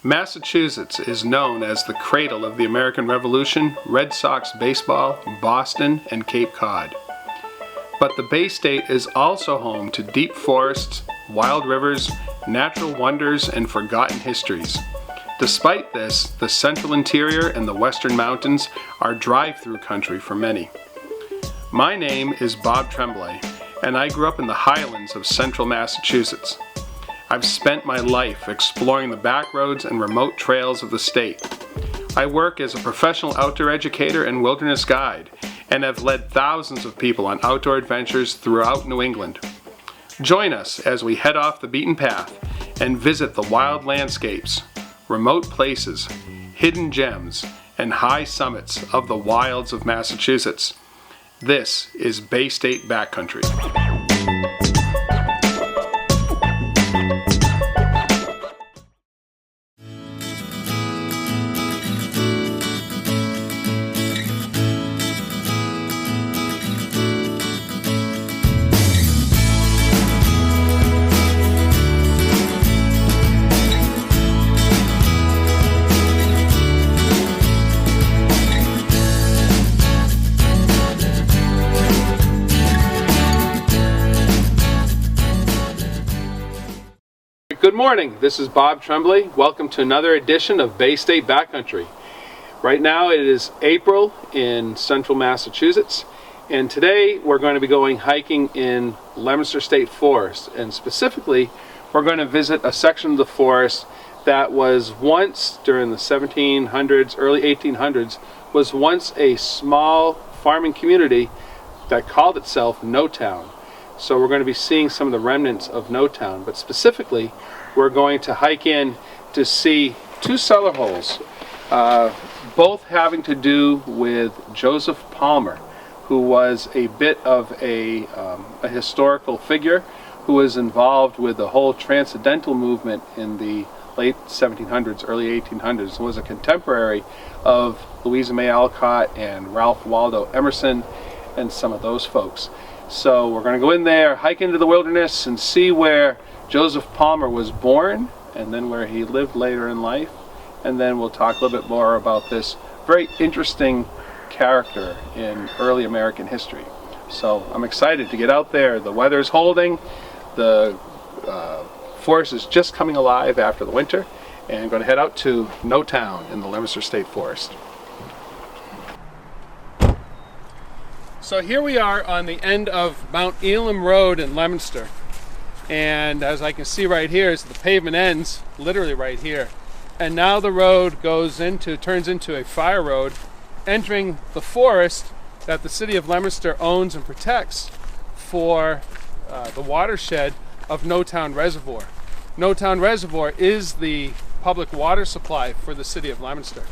Massachusetts is known as the cradle of the American Revolution, Red Sox baseball, Boston, and Cape Cod. But the Bay State is also home to deep forests, wild rivers, natural wonders, and forgotten histories. Despite this, the central interior and the western mountains are drive-through country for many. My name is Bob Tremblay, and I grew up in the highlands of central Massachusetts. I've spent my life exploring the back roads and remote trails of the state. I work as a professional outdoor educator and wilderness guide, and have led thousands of people on outdoor adventures throughout New England. Join us as we head off the beaten path and visit the wild landscapes, remote places, hidden gems, and high summits of the wilds of Massachusetts. This is Bay State Backcountry. Good morning, this is Bob Tremblay. Welcome to another edition of Bay State Backcountry. Right now it is April in central Massachusetts, and today we're going to be going hiking in Leominster State Forest, and specifically we're going to visit a section of the forest that was once, during the 1700s, early 1800s, was once a small farming community that called itself Notown. So we're going to be seeing some of the remnants of Notown, but specifically we're going to hike in to see two cellar holes, both having to do with Joseph Palmer, who was a bit of a historical figure who was involved with the whole transcendental movement in the late 1700s, early 1800s, was a contemporary of Louisa May Alcott and Ralph Waldo Emerson and some of those folks. So we're going to go in there, hike into the wilderness, and see where Joseph Palmer was born, and then where he lived later in life. And then we'll talk a little bit more about this very interesting character in early American history. So I'm excited to get out there. The weather's holding, the forest is just coming alive after the winter, and I'm going to head out to Notown in the Leominster State Forest. So here we are on the end of Mount Elam Road in Leominster, and as I can see right here, the pavement ends literally right here, and now the road turns into a fire road entering the forest that the city of Leominster owns and protects for the watershed of Notown Reservoir. Notown Reservoir is the public water supply for the city of Leominster.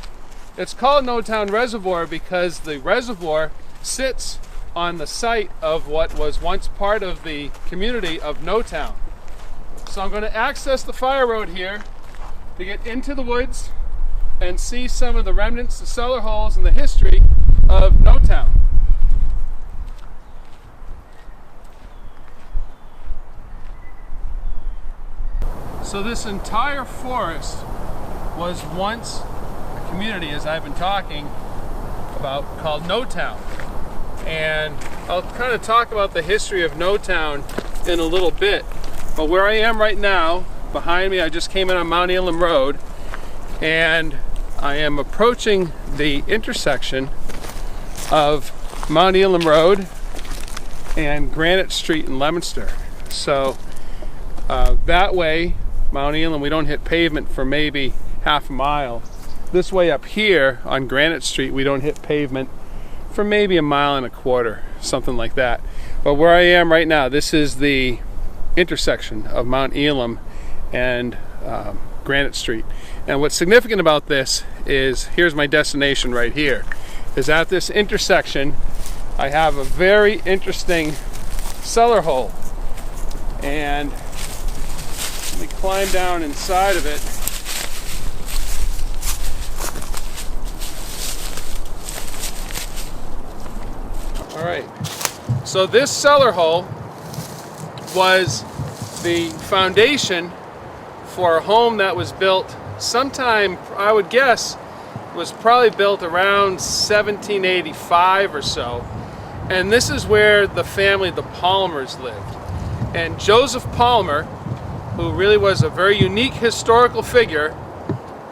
It's called Notown Reservoir because the reservoir sits on the site of what was once part of the community of Notown. So I'm going to access the fire road here to get into the woods and see some of the remnants, the cellar holes, and the history of Notown. So this entire forest was once a community, as I've been talking about, called Notown. And I'll kind of talk about the history of Notown in a little bit. But where I am right now, behind me, I just came in on Mount Elam Road, and I am approaching the intersection of Mount Elam Road and Granite Street in Leominster. So that way, Mount Elam, we don't hit pavement for maybe half a mile. This way up here on Granite Street, we don't hit pavement for maybe a mile and a quarter, something like that. But where I am right now, this is the intersection of Mount Elam and Granite Street. And what's significant about this is, here's my destination right here, is at this intersection I have a very interesting cellar hole. And let me climb down inside of it. All right, so this cellar hole was the foundation for a home that was built sometime, I would guess, was probably built around 1785 or so. And this is where the family, the Palmers, lived. And Joseph Palmer, who really was a very unique historical figure,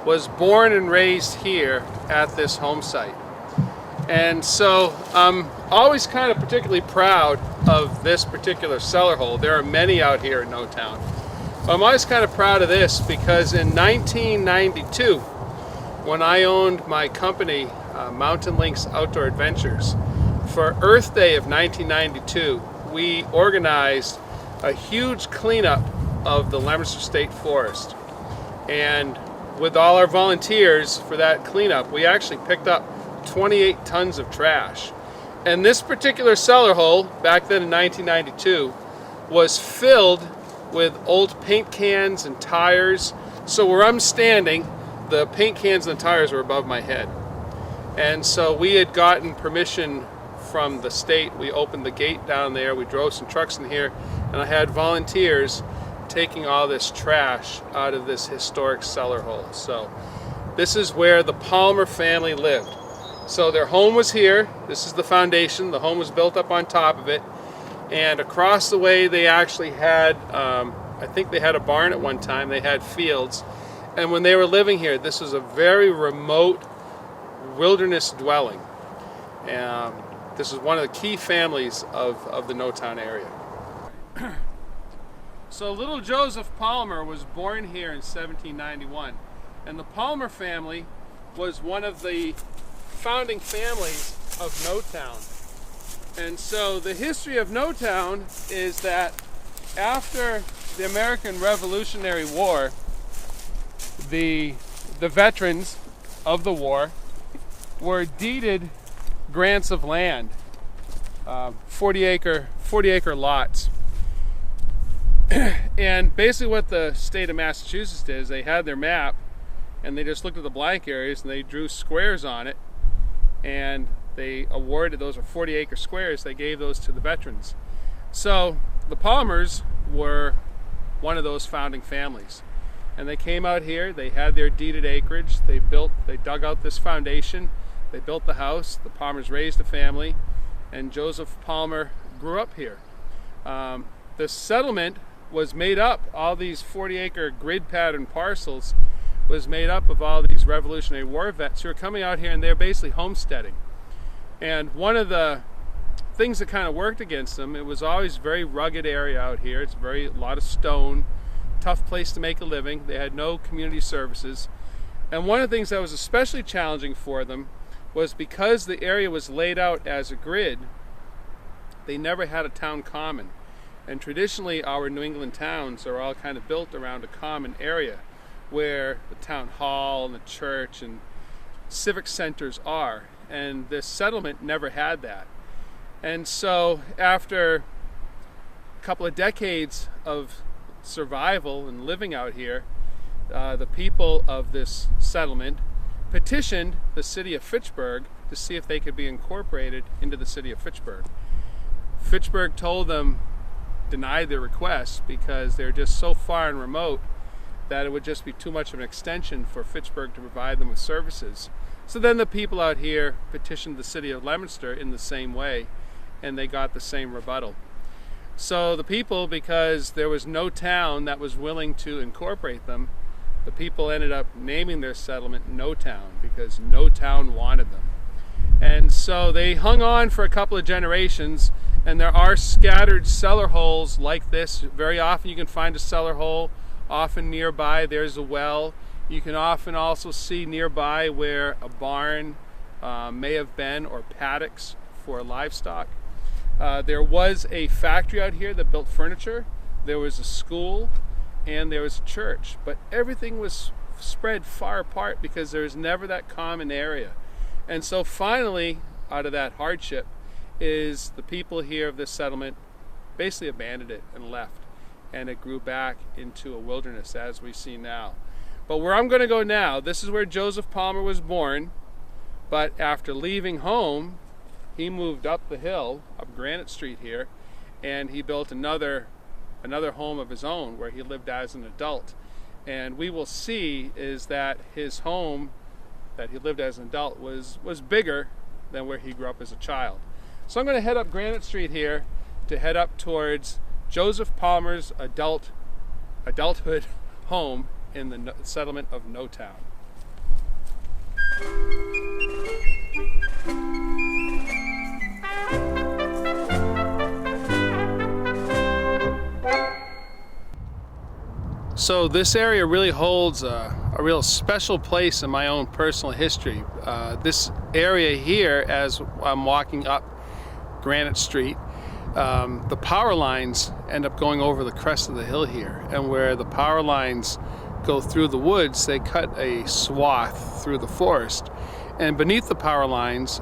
was born and raised here at this home site. And so I'm always kind of particularly proud of this particular cellar hole. There are many out here in Notown. But I'm always kind of proud of this because in 1992, when I owned my company, Mountain Links Outdoor Adventures, for Earth Day of 1992, we organized a huge cleanup of the Leominster State Forest. And with all our volunteers for that cleanup, we actually picked up 28 tons of trash. And this particular cellar hole, back then in 1992, was filled with old paint cans and tires. So where I'm standing, the paint cans and the tires were above my head. And so we had gotten permission from the state. We opened the gate down there, we drove some trucks in here, and I had volunteers taking all this trash out of this historic cellar hole. So this is where the Palmer family lived. So their home was here. This is the foundation. The home was built up on top of it. And across the way they actually had, I think they had a barn at one time. They had fields. And when they were living here, this was a very remote wilderness dwelling. This is one of the key families of the Notown area. So little Joseph Palmer was born here in 1791. And the Palmer family was one of the founding families of Notown. And so the history of Notown is that after the American Revolutionary War, the veterans of the war were deeded grants of land, 40-acre lots. And basically what the state of Massachusetts did is they had their map and they just looked at the blank areas and they drew squares on it, and they awarded, those were 40-acre squares, they gave those to the veterans. So the Palmers were one of those founding families. And they came out here, they had their deeded acreage, they dug out this foundation, they built the house, the Palmers raised a family, and Joseph Palmer grew up here. The settlement was made up, all these 40-acre grid pattern parcels was made up of all these Revolutionary War vets who were coming out here and they're basically homesteading. And one of the things that kind of worked against them, it was always a very rugged area out here. It's a lot of stone, tough place to make a living. They had no community services. And one of the things that was especially challenging for them was because the area was laid out as a grid, they never had a town common. And traditionally our New England towns are all kind of built around a common area where the town hall and the church and civic centers are. And this settlement never had that. And so after a couple of decades of survival and living out here, the people of this settlement petitioned the city of Fitchburg to see if they could be incorporated into the city of Fitchburg. Fitchburg told them, denied their request because they're just so far and remote that it would just be too much of an extension for Fitchburg to provide them with services. So then the people out here petitioned the city of Leominster in the same way, and they got the same rebuttal. So the people, because there was no town that was willing to incorporate them, the people ended up naming their settlement Notown because no town wanted them. And so they hung on for a couple of generations, and there are scattered cellar holes like this. Very often you can find a cellar hole. Often nearby there's a well. You can often also see nearby where a barn may have been, or paddocks for livestock. There was a factory out here that built furniture. There was a school and there was a church, but everything was spread far apart because there was never that common area. And so finally, out of that hardship, is the people here of this settlement basically abandoned it and left, and it grew back into a wilderness as we see now. But where I'm going to go now, this is where Joseph Palmer was born, but after leaving home, he moved up the hill, up Granite Street here, and he built another home of his own where he lived as an adult. And we will see is that his home that he lived as an adult was bigger than where he grew up as a child. So I'm going to head up Granite Street here to head up towards Joseph Palmer's adulthood home in the settlement of Notown. So this area really holds a real special place in my own personal history. This area here, as I'm walking up Granite Street, the power lines end up going over the crest of the hill here, and where the power lines go through the woods, they cut a swath through the forest, and beneath the power lines,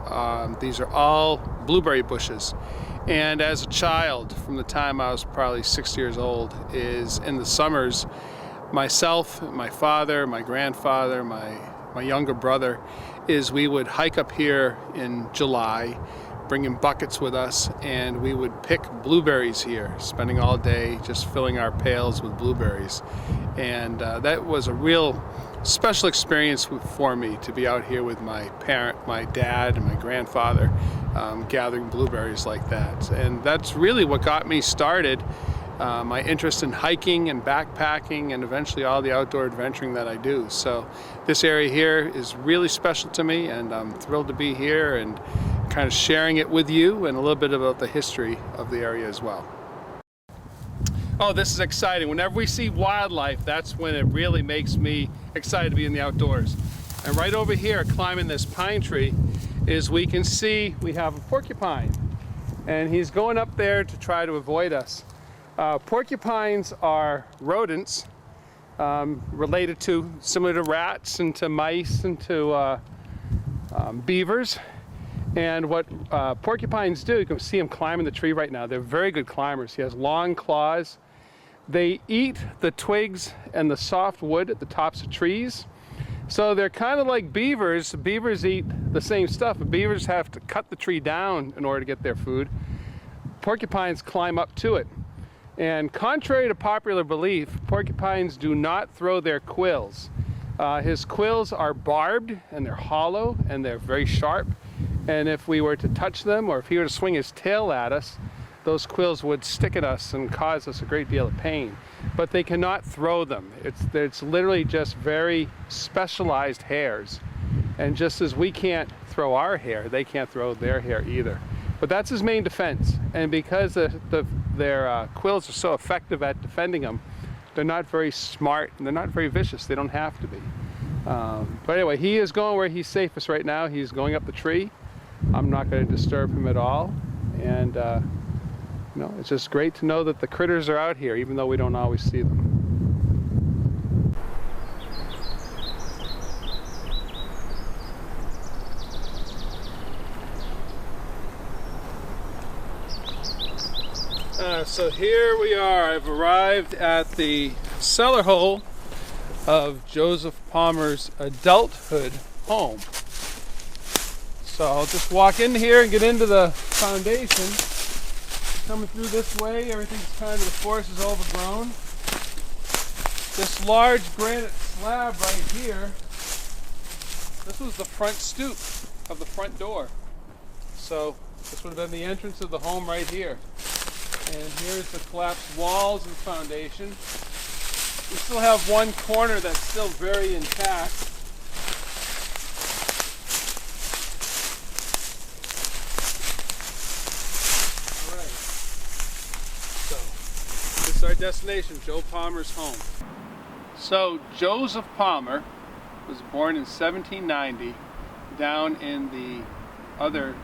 these are all blueberry bushes. And as a child, from the time I was probably 6 years old, is in the summers, myself, my father, my grandfather, my younger brother, we would hike up here in July, bringing buckets with us, and we would pick blueberries here, spending all day just filling our pails with blueberries. And that was a real special experience for me to be out here with my dad and my grandfather, gathering blueberries like that. And that's really what got me started, my interest in hiking and backpacking, and eventually all the outdoor adventuring that I do. So this area here is really special to me, and I'm thrilled to be here and kind of sharing it with you, and a little bit about the history of the area as well. Oh, this is exciting. Whenever we see wildlife, that's when it really makes me excited to be in the outdoors. And right over here, climbing this pine tree, we can see we have a porcupine, and he's going up there to try to avoid us. Porcupines are rodents related to, similar to rats and to mice and to beavers. And what porcupines do, you can see him climbing the tree right now. They're very good climbers. He has long claws. They eat the twigs and the soft wood at the tops of trees. So they're kind of like beavers. Beavers eat the same stuff, but beavers have to cut the tree down in order to get their food. Porcupines climb up to it. And contrary to popular belief, porcupines do not throw their quills. His quills are barbed, and they're hollow, and they're very sharp. And if we were to touch them, or if he were to swing his tail at us, those quills would stick at us and cause us a great deal of pain. But they cannot throw them. It's literally just very specialized hairs. And just as we can't throw our hair, they can't throw their hair either. But that's his main defense. And because their quills are so effective at defending them, they're not very smart, and they're not very vicious. They don't have to be. But anyway, he is going where he's safest right now. He's going up the tree. I'm not going to disturb him at all. And you know, it's just great to know that the critters are out here, even though we don't always see them. So here we are. I've arrived at the cellar hole of Joseph Palmer's adulthood home. So I'll just walk in here and get into the foundation. Coming through this way, everything's kind of, the forest is overgrown. This large granite slab right here, this was the front stoop of the front door. So this would have been the entrance of the home right here. And here's the collapsed walls and foundation. We still have one corner that's still very intact. Alright. So, this is our destination, Joe Palmer's home. So, Joseph Palmer was born in 1790 down in the other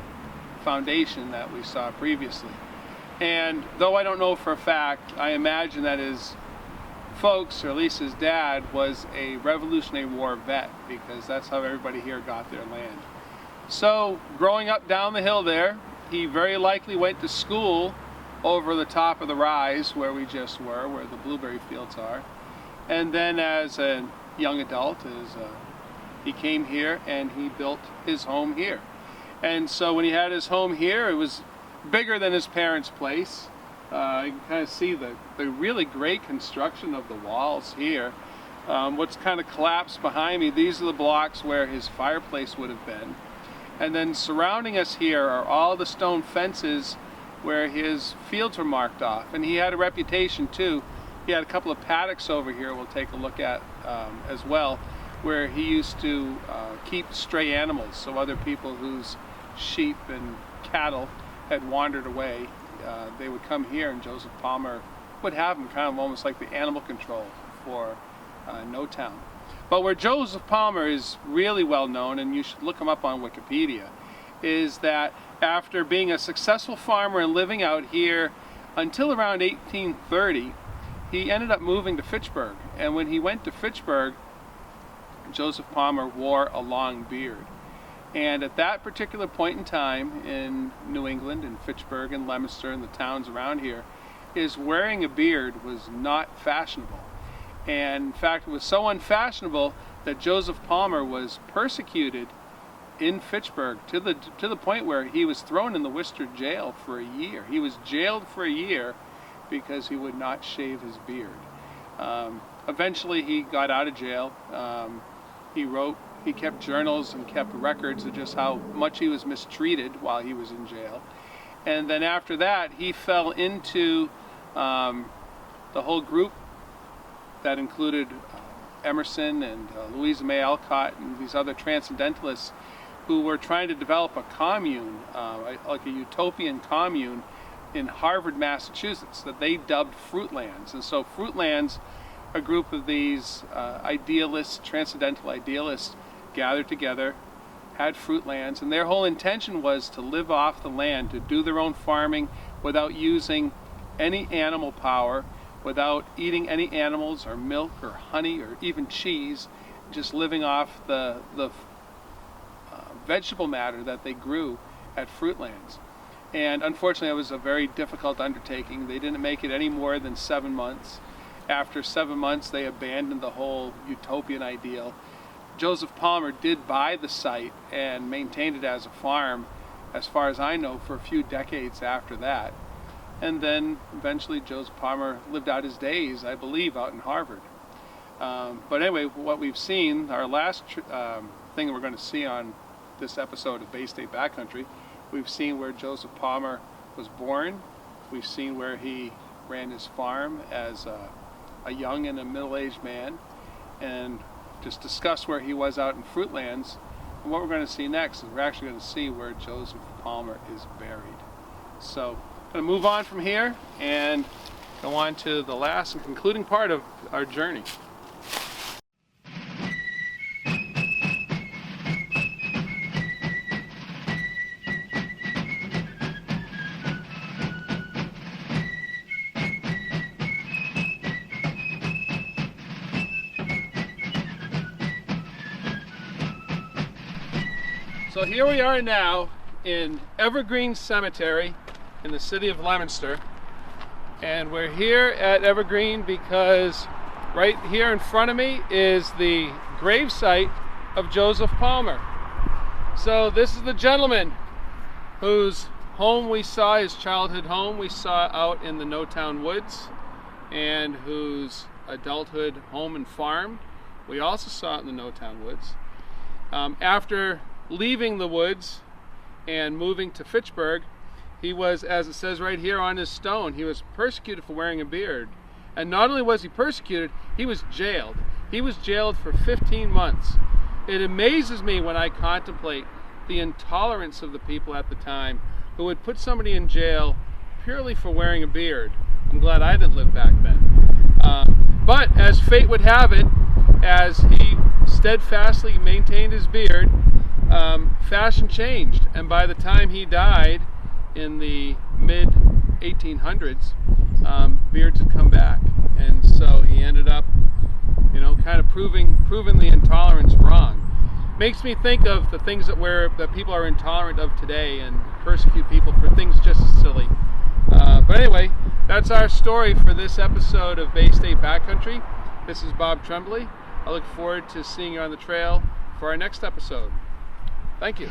foundation that we saw previously. And though I don't know for a fact, I imagine that his folks, or at least his dad, was a Revolutionary War vet, because that's how everybody here got their land. So growing up down the hill there, he very likely went to school over the top of the rise where we just were, where the blueberry fields are. And then as a young adult, he came here and he built his home here. And so when he had his home here, it was bigger than his parents' place. You can kind of see the really great construction of the walls here. What's kind of collapsed behind me, these are the blocks where his fireplace would have been. And then surrounding us here are all the stone fences where his fields were marked off. And he had a reputation too. He had a couple of paddocks over here we'll take a look at as well, where he used to keep stray animals. So other people whose sheep and cattle had wandered away, they would come here, and Joseph Palmer would have them kind of almost like the animal control for Notown. But where Joseph Palmer is really well known, and you should look him up on Wikipedia, is that after being a successful farmer and living out here until around 1830, he ended up moving to Fitchburg. And when he went to Fitchburg, Joseph Palmer wore a long beard. And at that particular point in time in New England, in Fitchburg and Leominster and the towns around here, is wearing a beard was not fashionable. And in fact, it was so unfashionable that Joseph Palmer was persecuted in Fitchburg to the point where he was thrown in the Worcester jail for a year. He was jailed for a year because he would not shave his beard. Eventually he got out of jail. He kept journals and kept records of just how much he was mistreated while he was in jail. And then after that, he fell into the whole group that included Emerson and Louisa May Alcott and these other transcendentalists who were trying to develop a commune, like a utopian commune in Harvard, Massachusetts, that they dubbed Fruitlands. And so Fruitlands, a group of these idealists, transcendental idealists, gathered together, had Fruitlands, and their whole intention was to live off the land, to do their own farming without using any animal power, without eating any animals or milk or honey or even cheese, just living off the vegetable matter that they grew at Fruitlands. And unfortunately, it was a very difficult undertaking. They didn't make it any more than 7 months. After 7 months, they abandoned the whole utopian ideal. Joseph Palmer did buy the site and maintained it as a farm, as far as I know, for a few decades after that. And then eventually Joseph Palmer lived out his days, I believe, out in Harvard. But anyway, what we've seen, our last thing we're going to see on this episode of Bay State Backcountry, we've seen where Joseph Palmer was born. We've seen where he ran his farm as a young and a middle-aged man, and just discussed where he was out in Fruitlands. And what we're going to see next is we're actually going to see where Joseph Palmer is buried. So I'm going to move on from here and go on to the last and concluding part of our journey. So here we are now in Evergreen Cemetery in the city of Leominster, and we're here at Evergreen because right here in front of me is the gravesite of Joseph Palmer. So this is the gentleman whose home we saw, his childhood home we saw out in the Notown woods, and whose adulthood home and farm we also saw in the Notown woods. After leaving the woods and moving to Fitchburg, he was, as it says right here on his stone, he was persecuted for wearing a beard. And not only was he persecuted, he was jailed. He was jailed for 15 months. It amazes me when I contemplate the intolerance of the people at the time who would put somebody in jail purely for wearing a beard. I'm glad I didn't live back then. But as fate would have it, as he steadfastly maintained his beard, fashion changed, and by the time he died in the mid-1800s, beards had come back, and so he ended up, kind of proving the intolerance wrong. Makes me think of the things that people are intolerant of today and persecute people for things just as silly. But anyway, that's our story for this episode of Bay State Backcountry. This is Bob Tremblay. I look forward to seeing you on the trail for our next episode. Thank you.